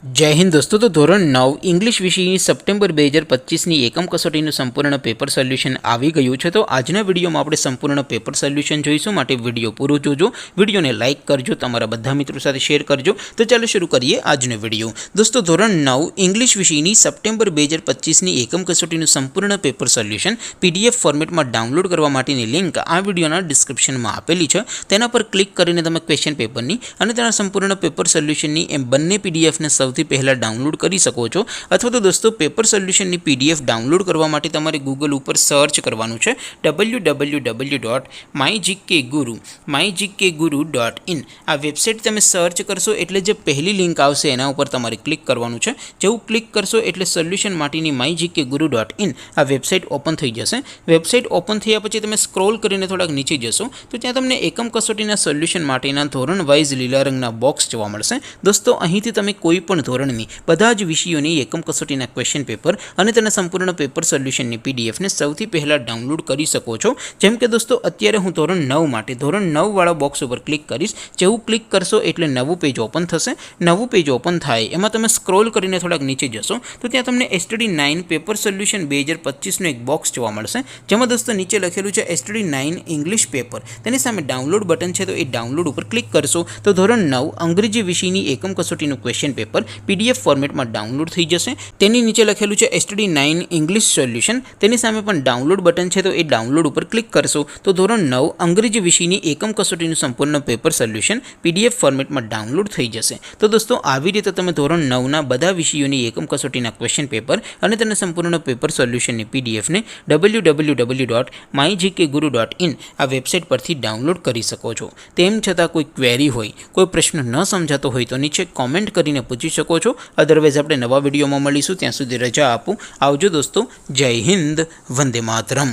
जय हिंद दोस्तों। तो धोरण 9 इंग्लिश विषयની સપ્ટેમ્બર 2025ની એકમ કસોટીનું સંપૂર્ણ પેપર સોલ્યુશન આવી ગયું છે। તો આજના વિડીયોમાં આપણે સંપૂર્ણ પેપર સોલ્યુશન જોઈશું, માટે વિડીયો પૂરો જોજો, વિડીયોને લાઇક કરજો, તમારા બધા મિત્રો સાથે શેર કરજો। તો ચાલો શરૂ કરીએ આજનો વિડીયો। દોસ્તો ધોરણ 9 ઇંગ્લિશ વિષયની સપ્ટેમ્બર 2025ની એકમ કસોટીનું સંપૂર્ણ પેપર સોલ્યુશન પીડીએફ ફોર્મેટમાં ડાઉનલોડ કરવા માટેની લિંક આ વિડીયોના ડિસ્ક્રિપ્શનમાં આપેલી છે। તેના પર ક્લિક કરીને તમે ક્વેશ્ચન પેપરની અને તેના સંપૂર્ણ પેપર સોલ્યુશનની એમ બંને પીડીએફને સૌથી પહેલા ડાઉનલોડ કરી શકો છો। અથવા તો દોસ્તો પેપર સોલ્યુશનની પીડીએફ ડાઉનલોડ કરવા માટે તમારે ગૂગલ ઉપર સર્ચ કરવાનું છે www.mygkguru.in। આ વેબસાઇટ તમે સર્ચ કરશો એટલે જે પહેલી લિંક આવશે એના ઉપર તમારે ક્લિક કરવાનું છે। જેવું ક્લિક કરશો એટલે સોલ્યુશન માટેની mygkguru.in આ વેબસાઇટ ઓપન થઈ જશે। વેબસાઇટ ઓપન થયા પછી તમે સ્ક્રોલ કરીને થોડાક નીચે જશો તો ત્યાં તમને એકમ કસોટીના સોલ્યુશન માટેના ધોરણ વાઇઝ લીલા રંગના બોક્સ જોવા મળશે। દોસ્તો અહીંથી તમે કોઈ પણ ધોરણની બધા જ વિષયોની એકમ કસોટીના ક્વેશ્ચન પેપર અને તેના સંપૂર્ણ પેપર સોલ્યુશનની પીડીએફને સૌથી પહેલાં ડાઉનલોડ કરી શકો છો। જેમ કે દોસ્તો અત્યારે હું ધોરણ 9 માટે ધોરણ 9 વાળા બોક્સ ઉપર ક્લિક કરીશ। જેવું ક્લિક કરશો એટલે નવું પેજ ઓપન થશે। નવું પેજ ઓપન થાય એમાં તમે સ્ક્રોલ કરીને થોડાક નીચે જશો તો ત્યાં તમને STD9 પેપર સોલ્યુશન 2025નું એક બોક્સ જોવા મળશે, જેમાં દોસ્તો નીચે લખેલું છે STD9 ઇંગ્લિશ પેપર। તેની સામે ડાઉનલોડ બટન છે, તો એ ડાઉનલોડ ઉપર ક્લિક કરશો તો ધોરણ 9 અંગ્રેજી વિષયની એકમ કસોટીનું ક્વેશ્ચન પેપર પીડીએફ ફોર્મેટમાં ડાઉનલોડ થઈ જશે। તેની નીચે લખેલું છે STD9 ઇંગ્લિશ સોલ્યુશન, તેની સામે પણ ડાઉનલોડ બટન છે, તો એ ડાઉનલોડ ઉપર ક્લિક કરશો તો ધોરણ 9 અંગ્રેજી વિષયની એકમ કસોટીનું સંપૂર્ણ પેપર સોલ્યુશન પીડીએફ ફોર્મેટમાં ડાઉનલોડ થઈ જશે। તો દોસ્તો આવી રીતે તમે ધોરણ 9ના બધા વિષયોની એકમ કસોટીના ક્વેશ્ચન પેપર અને તેના સંપૂર્ણ પેપર સોલ્યુશનની પીડીએફને www.mygkguru.in આ વેબસાઇટ પરથી ડાઉનલોડ કરી શકો છો। તેમ છતાં કોઈ ક્વેરી હોય, કોઈ પ્રશ્ન ન સમજાતો હોય તો નીચે કોમેન્ટ કરીને પૂછી શકો છો। અદરવાઇઝ આપણે નવા વિડીયોમાં મળીશું, ત્યાં સુધી રજા આપું। આવજો દોસ્તો, જય હિન્દ, વંદે માતરમ।